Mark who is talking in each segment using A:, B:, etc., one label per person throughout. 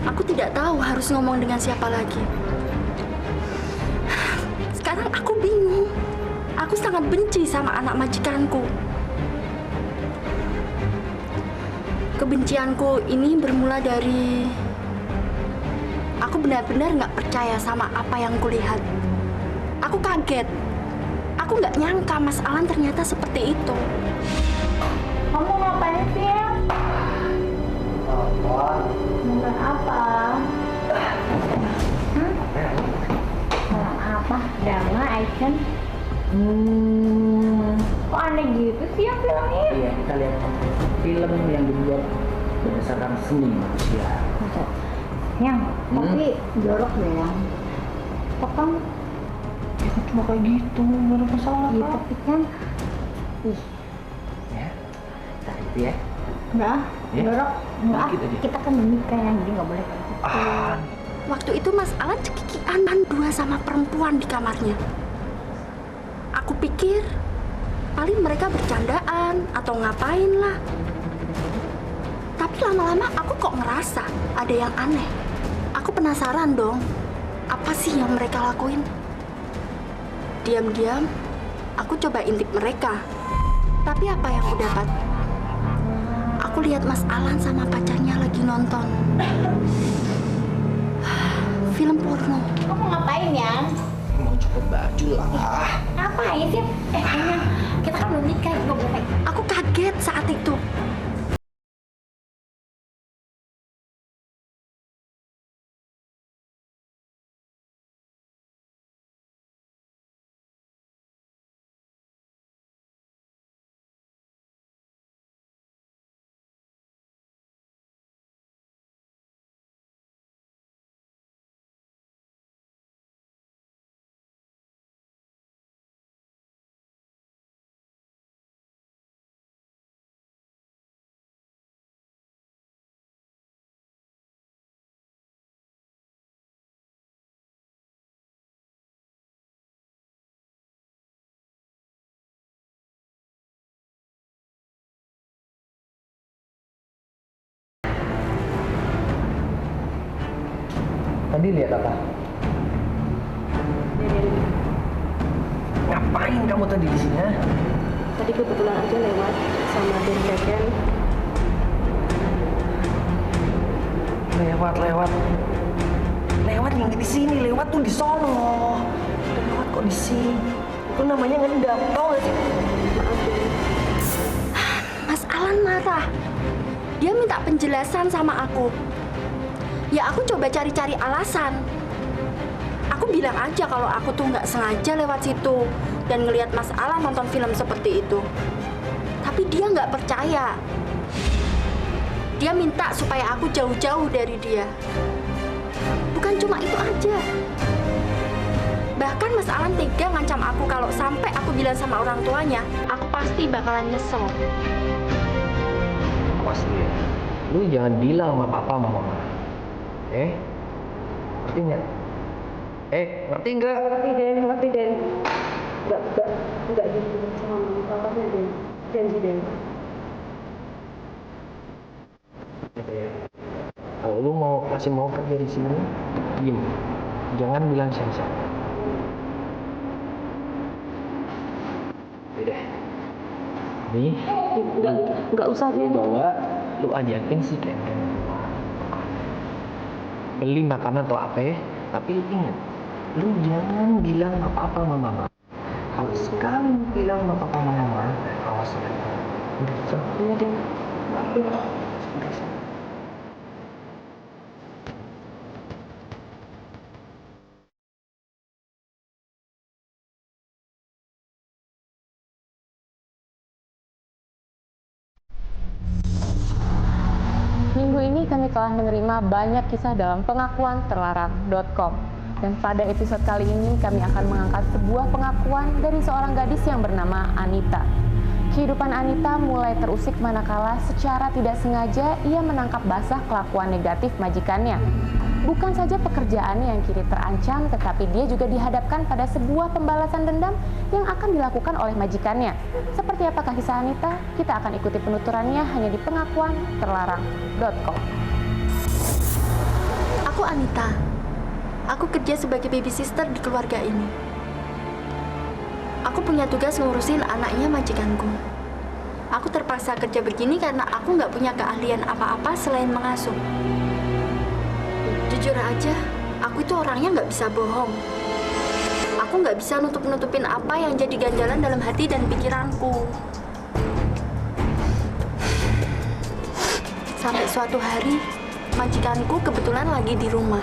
A: Aku tidak tahu harus ngomong dengan siapa lagi. Sekarang aku bingung. Aku sangat benci sama anak majikanku. Kebencianku ini bermula dari aku benar-benar nggak percaya sama apa yang kulihat. Aku kaget. Aku nggak nyangka Mas Alan ternyata seperti itu.
B: Kamu ngapain sih ya?
C: Apa?
B: Nonton apa? Nonton apa? Drama, action? Kok aneh gitu sih yang filmnya?
C: Iya, kita lihat film yang dibuat berdasarkan seni manusia.
B: Yang, tapi jorok deh yang. Kok kamu?
C: Itu cuma kayak gitu, nggak ada masalah.
B: Iya, tapi kan, ih,
C: Ya, tadi itu ya.
B: enggak,
C: Ya?
B: jorok, enggak.
C: Dikit aja.
B: Kita kan menikah yang jadi nggak boleh kayak gitu.
A: Waktu itu Mas Alan cekikian berdua sama perempuan di kamarnya. Aku pikir paling mereka bercandaan atau ngapain lah. Tapi lama-lama aku kok ngerasa ada yang aneh. Aku penasaran dong, apa sih yang mereka lakuin? Diam-diam, aku coba intip mereka. Tapi apa yang aku dapat? Aku lihat Mas Alan sama pacarnya lagi nonton film porno.
B: Kamu ngapain ya?
C: Mau cepet baju lah.
B: Ngapain sih? Enak, kita kan belum nikah, nggak boleh.
A: Aku kaget saat itu.
C: Tadi lihat apa? Ngapain kamu tadi di sini?
D: Tadi kebetulan aja lewat sama Den Jagan.
C: Lewat yang di sini, lewat tuh di sono. Lewat kok di sini? Itu namanya ngendap, tau gak sih?
A: Mas Alan marah. Dia minta penjelasan sama aku. Ya aku coba cari-cari alasan. Aku bilang aja kalau aku tuh nggak sengaja lewat situ dan ngelihat Mas Alan nonton film seperti itu. Tapi dia nggak percaya. Dia minta supaya aku jauh-jauh dari dia. Bukan cuma itu aja. Bahkan Mas Alan tega ngancam aku kalau sampai aku bilang sama orang tuanya, aku pasti bakalan nyesel.
C: Awas lu ya. Lu jangan bilang sama papa sama mama. Ngerti nggak? Ngerti nggak?
D: Ngerti Den. Enggak gitu sama papanya Den. Janji Den.
C: Kalau lu masih mau kerja di sini, diem. Jangan bilang siapa-siapa. Udah. Nih,
D: Enggak usah Den.
C: bawa, lu ajakin si Ken beli makanan atau apa ya, tapi ingat, lu jangan bilang apa-apa sama mama. Kalau sekali lu bilang apa-apa sama mama, awas ya. Udah, so.
D: Iya Den. Minggu ini kami telah menerima banyak kisah dalam pengakuanterlarang.com. Dan pada episode kali ini kami akan mengangkat sebuah pengakuan dari seorang gadis yang bernama Anita. Kehidupan Anita mulai terusik manakala secara tidak sengaja ia menangkap basah kelakuan negatif majikannya. Bukan saja pekerjaannya yang kini terancam, tetapi dia juga dihadapkan pada sebuah pembalasan dendam yang akan dilakukan oleh majikannya. Seperti apakah kisah Anita? Kita akan ikuti penuturannya hanya di pengakuanterlarang.com.
A: Anita. Aku kerja sebagai baby sister di keluarga ini. Aku punya tugas ngurusin anaknya majikanku. Aku terpaksa kerja begini karena aku nggak punya keahlian apa-apa selain mengasuh. Jujur aja, aku itu orangnya nggak bisa bohong. Aku nggak bisa nutup-nutupin apa yang jadi ganjalan dalam hati dan pikiranku. Sampai suatu hari, majikanku kebetulan lagi di rumah.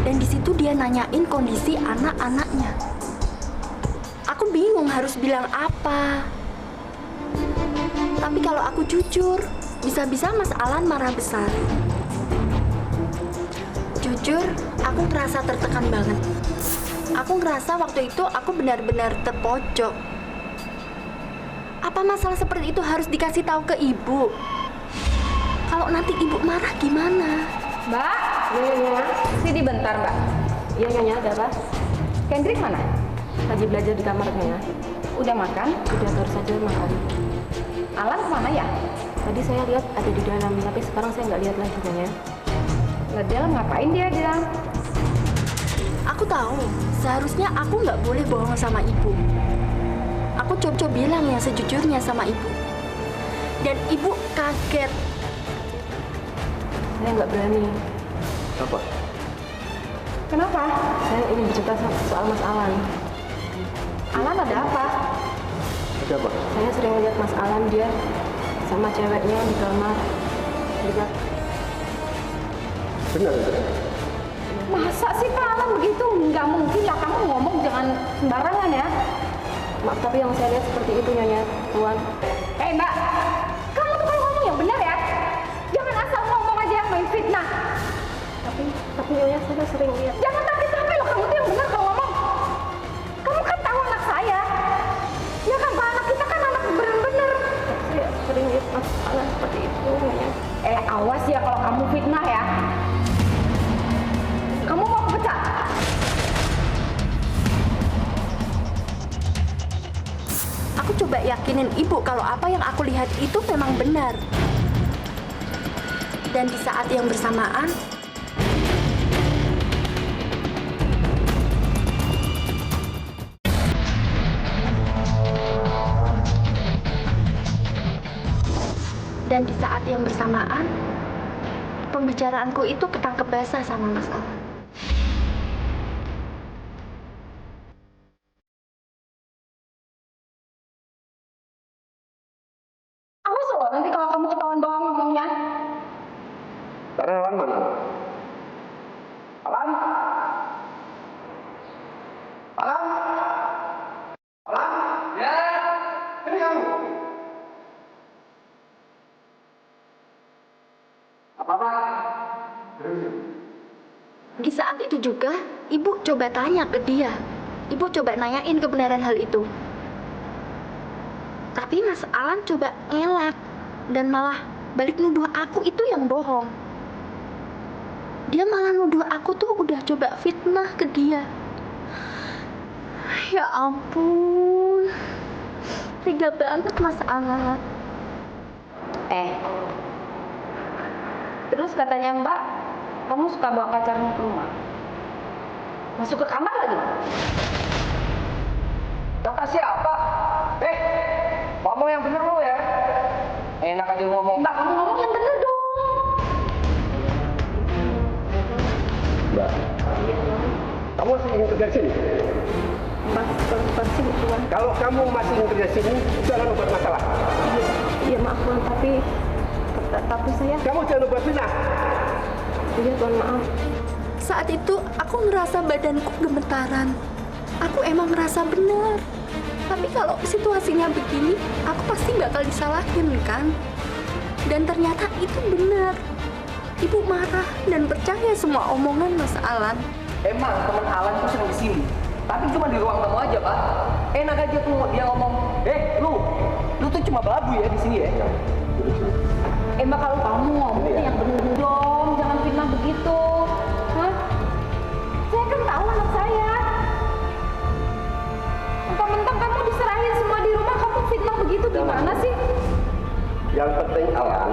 A: Dan di situ dia nanyain kondisi anak-anaknya. Aku bingung harus bilang apa. Tapi kalau aku jujur, bisa-bisa Mas Alan marah besar. Jujur, aku ngerasa tertekan banget. Aku ngerasa waktu itu aku benar-benar terpojok. Apa masalah seperti itu harus dikasih tahu ke ibu? Kalau nanti ibu marah gimana?
D: Mbak, Nyonya, sini bentar Mbak. Iya Nyonya, ada apa? Kendrick mana? Lagi belajar di kamar Nyonya. Udah makan? Udah, baru saja makan. Alan kemana ya? Tadi saya lihat ada di dalam, tapi sekarang saya nggak lihat lagi Nyonya. Nah, dia ngapain dia di dalam?
A: Aku tahu, seharusnya aku nggak boleh bohong sama ibu. Aku coba bilang yang sejujurnya sama ibu. Dan ibu kaget.
D: Saya nggak berani.
C: Apa?
D: Kenapa? Saya ingin bercerita soal Mas Alan. Alan ada apa?
C: Ada apa?
D: Saya sering lihat Mas Alan dia sama ceweknya di kamar. Lihat.
C: Benar.
D: Masa sih Pak Alan begitu? Nggak mungkin lah, kamu ngomong jangan sembarangan ya. Maaf, tapi yang saya lihat seperti itu Nyonya, Tuan. Mbak, kamu tuh kalau ngomong yang benar ya. Jangan asal ngomong aja yang main fitnah. Tapi Nyonya saya sering lihat. Jangan tapi loh, kamu tuh yang benar kalau ngomong. Kamu kan tahu anak saya. Ya kan Pak, anak kita kan anak bener-bener. Saya sering lihat Mas Alan seperti itu Nyonya. Awas ya kalau kamu fitnah ya. Kamu mau pecat?
A: Aku coba yakinin ibu kalau apa yang aku lihat itu memang benar. Dan di saat yang bersamaan, pembicaraanku itu ketangkep basah sama Mas Alan.
D: Awas loh, nanti kalau kamu ketahuan bohong ngomongnya.
C: Alan mana? Alan? Alan? Alan? Ya? Ini kamu? Apa-apa?
A: Di saat itu juga, ibu coba tanya ke dia. Ibu coba nanyain kebenaran hal itu. Tapi Mas Alan coba ngelak dan malah balik nuduh aku itu yang bohong. Dia malah nuduh aku tuh udah coba fitnah ke dia. Ya ampun, tega banget Mas Alan.
D: Terus katanya Mbak, kamu suka bawa pacarmu ke rumah. Masuk ke kamar lagi.
C: Kata siapa? Ngomong yang bener lo ya. Enak aja ngomong.
D: Mbak, kamu ngomong yang bener dong.
C: Mbak, kamu masih ingin kerja di sini?
D: Pasti Tuan.
C: Kalau kamu masih ingin kerja di sini, jangan buat masalah.
D: Iya maaf Tuan, tapi saya.
C: Kamu jangan buat fitnah.
D: Iya Tuan, maaf.
A: Saat itu aku ngerasa badanku gemetaran. Aku emang ngerasa benar. Tapi kalau situasinya begini, aku pasti bakal disalahin kan? Dan ternyata itu benar. Ibu marah dan percaya semua omongan Mas Alan.
C: Emang teman Alan tuh sering kesini, tapi cuma di ruang tamu aja, Pak. Enak aja tuh dia ngomong, lu tuh cuma babu ya di sini ya.
D: Mbak, kalau kamu ngomong yang bener dong, jangan fitnah begitu. Hah? Saya kan tahu anak saya. Mentang-mentang kamu diserahin semua di rumah, kamu fitnah begitu gimana sih?
E: Yang penting Alan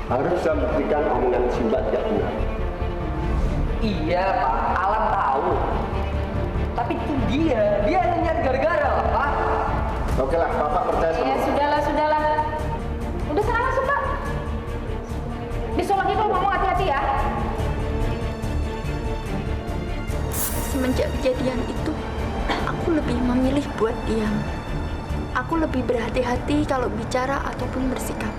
E: harus bisa buktikan membuktikan omongan Simba tidak benar.
C: Iya Pak, Alan tahu. Tapi itu dia yang nyari gara-gara lah Pak.
E: Oke lah, Bapak percaya sama
B: Ya sudahlah. Udah sana masuk Pak. Besok lagi kalau ngomong hati-hati ya.
A: Semenjak kejadian itu, aku lebih memilih buat diam. Aku lebih berhati-hati kalau bicara ataupun bersikap.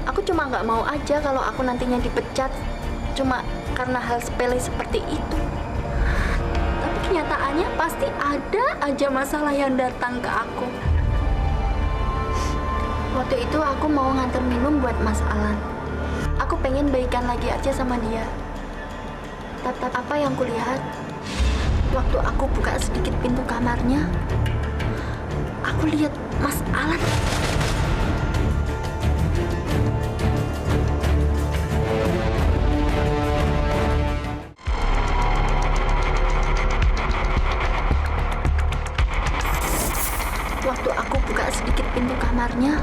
A: Aku cuma nggak mau aja kalau aku nantinya dipecat cuma karena hal sepele seperti itu. Tapi kenyataannya pasti ada aja masalah yang datang ke aku. Waktu itu aku mau nganter minum buat Mas Alan. Aku pengen baikan lagi aja sama dia. Tapi apa yang kulihat, waktu aku buka sedikit pintu kamarnya, aku lihat Mas Alan. Waktu aku buka sedikit pintu kamarnya,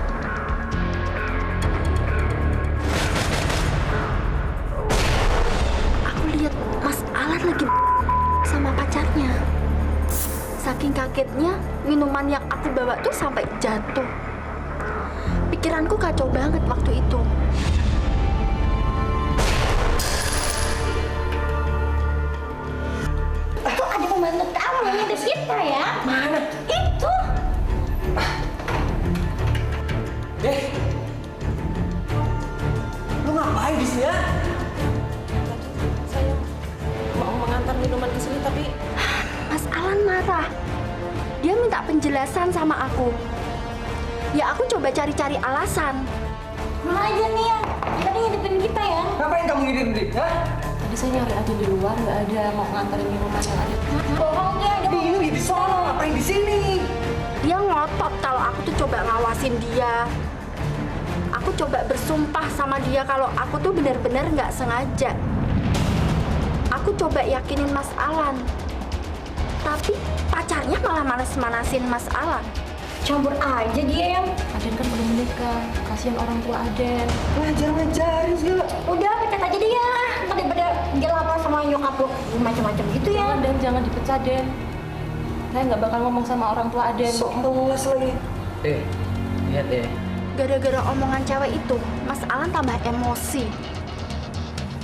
A: aku lihat Mas Alan lagi sama pacarnya. Saking kagetnya, minuman yang aku bawa tuh sampai jatuh. Pikiranku kacau banget waktu itu.
B: Itu ada pembantu kamu yang ngintip kita ya.
C: Mana?
B: Itu.
C: Lu ngapain di sini ya?
D: Saya mau mengantar minuman ke sini tapi
A: Mas Alan marah. Dia minta penjelasan sama aku. Ya aku coba cari-cari alasan.
B: Mana aja nih yang tadi ngintipin kita ya.
C: Ngapain kamu ngidip-ngidip? Hah?
D: tadi saya nyari aja di luar, nggak ada mau nganterin minuman yang ada.
B: Bohong dia.
C: Di sono, ngapain di sini?
A: Dia ngotot kalau aku tuh coba ngawasin dia. Aku coba bersumpah sama dia kalau aku tuh benar-benar nggak sengaja. Aku coba yakinin Mas Alan. Tapi pacarnya malah manas-manasin Mas Alan.
B: Campur aja dia yang.
D: Aden kan belum menikah, kasihan orang tua Aden.
C: Ngajar-ngajarin segala.
B: Udah pecat aja dia. Daripada dia lapar sama nyokap lu macam-macam gitu ya.
D: Jangan Den, jangan dipecat Den. Saya nggak bakal ngomong sama orang tua Aden.
C: Sok ngeles lagi. Lihat deh.
A: Gara-gara omongan cewek itu, Mas Alan tambah emosi.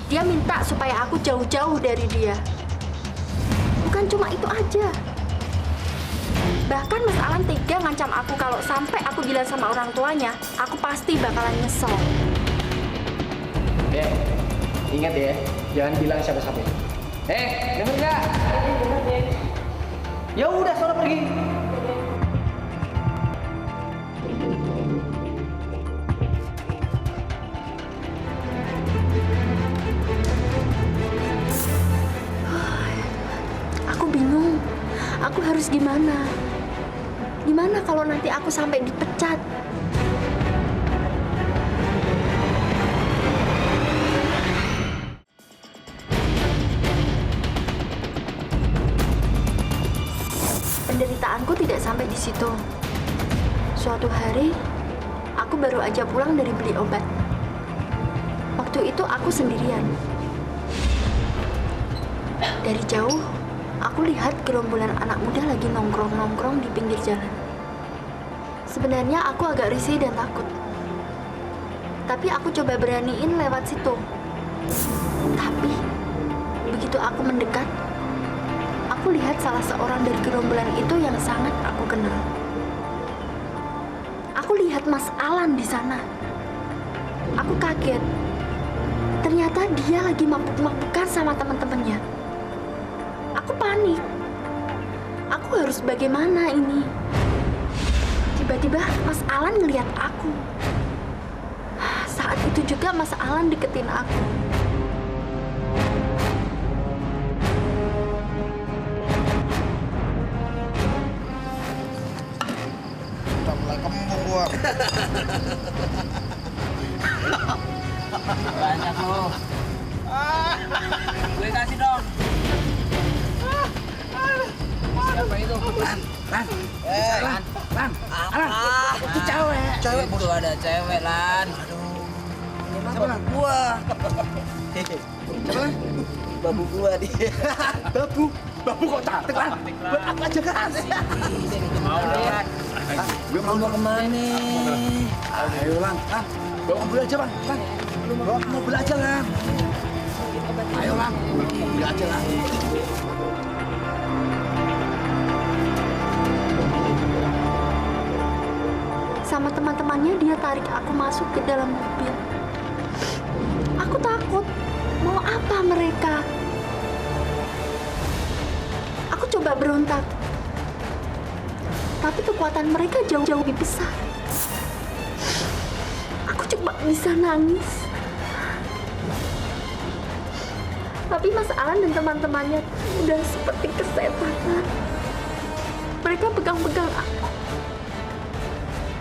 A: Dia minta supaya aku jauh-jauh dari dia. Bukan cuma itu aja. Bahkan Mas Alan tega ngancam aku kalau sampai aku bilang sama orang tuanya, aku pasti bakalan nyesel.
C: Ingat ya, jangan bilang siapa-siapa. Denger nggak?
D: Bener Den.
C: Ya udah, sono pergi.
A: Aku bingung, aku harus gimana? Gimana kalau nanti aku sampai dipecat? Penderitaanku tidak sampai di situ. Suatu hari, aku baru aja pulang dari beli obat. Waktu itu aku sendirian. Dari jauh, aku lihat gerombolan anak muda lagi nongkrong-nongkrong di pinggir jalan. Sebenarnya aku agak risih dan takut. Tapi aku coba beraniin lewat situ. Tapi, begitu aku mendekat, aku lihat salah seorang dari gerombolan itu yang sangat aku kenal. Aku lihat Mas Alan di sana. Aku kaget. Ternyata dia lagi mabuk-mabukan sama teman-temannya. Aku panik. Aku harus bagaimana ini? Tiba-tiba Mas Alan ngelihat aku. Saat itu juga Mas Alan deketin aku.
F: Udah mulai kembung gua.
G: Banyak lo. Gue kasih dong. Siapa itu? Lan. Lan. Itu cewek.
F: Cewek
G: Itu ada cewek, Lan.
F: gimana
G: Siapa? Gua. Siapa? Babu gua dia. Babu? Babu kok cantik lah? Buat apa aja kan? Mau Lan. Gue mau kemana? Ayo Lan, bawa mobil aja Bang. Lan, bawa mobil aja Lan. Ayo Lan, mobil aja Lan.
A: Sama teman-temannya dia tarik aku masuk ke dalam mobil. Aku takut. Mau apa mereka? Aku coba berontak. Tapi kekuatan mereka jauh-jauh lebih besar. Aku cuma bisa nangis. Tapi Mas Alan dan teman-temannya udah seperti kesetanan. Mereka pegang-pegang aku.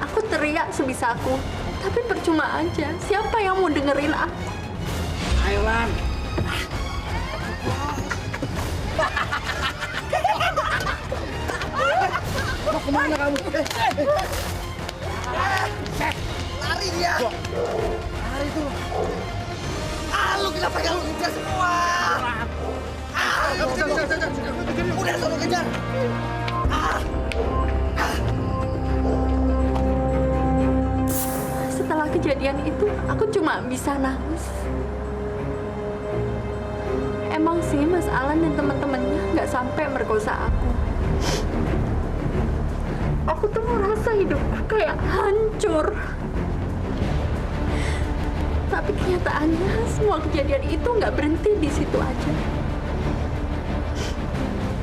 A: Aku teriak sebisaku, tapi percuma aja. Siapa yang mau dengerin aku?
G: Ayo Lan. Mau kemana kamu? Lari dia. Lari tuh. Lu kenapa gak lu kejar semua? Udah selalu kejar.
A: Setelah kejadian itu, aku cuma bisa nangis. Emang sih Mas Alan dan teman-temannya nggak sampai merkosa aku. Aku tuh merasa hidupku kayak hancur. Tapi kenyataannya semua kejadian itu nggak berhenti di situ aja.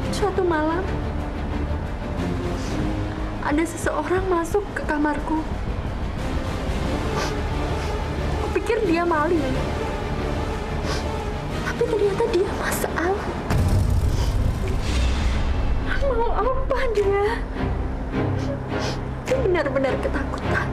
A: Suatu malam, ada seseorang masuk ke kamarku. Kupikir dia maling. Tapi ternyata dia Mas Alan. Mau apa dia? Dia benar-benar ketakutan.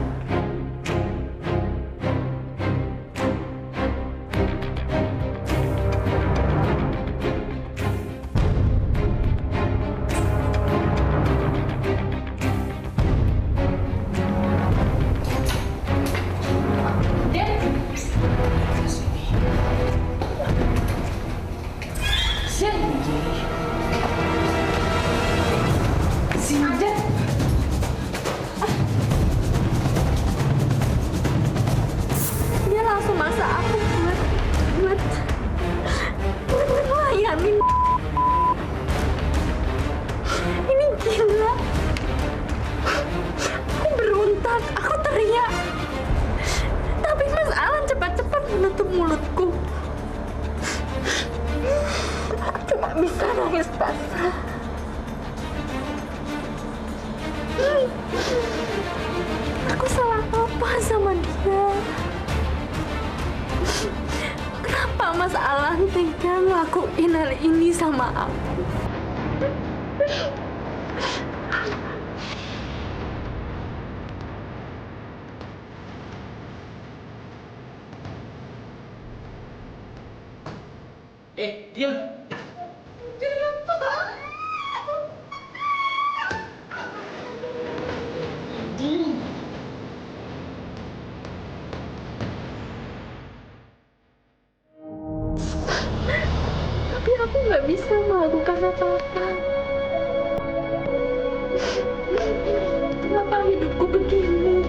A: Dia langsung maksa aku buat ngelayanin. Ini gila. Aku berontak, aku teriak. Tapi Mas Alan cepat-cepat menutup mulutku. Aku cuma bisa nangis pasrah. Aku salah apa sama dia? Kenapa Mas Alan tega ngelakuin hal ini sama aku?
C: Diam.
A: Tapi aku nggak bisa melakukan apa-apa. Kenapa hidupku begini?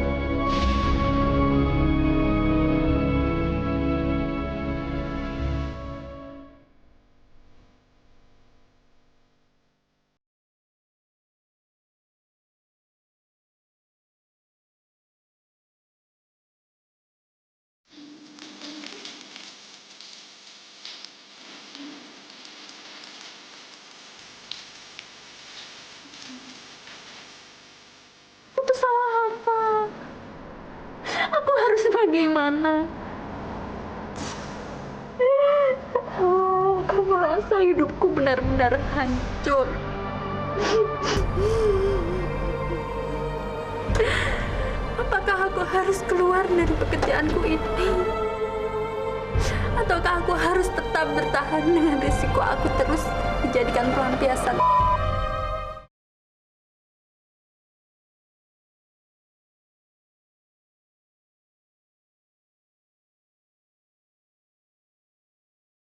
A: Aku tuh salah apa? Aku harus bagaimana? Oh, aku merasa hidupku benar-benar hancur. Apakah aku harus keluar dari pekerjaanku ini? Ataukah aku harus tetap bertahan dengan risiko aku terus dijadikan pelampiasan?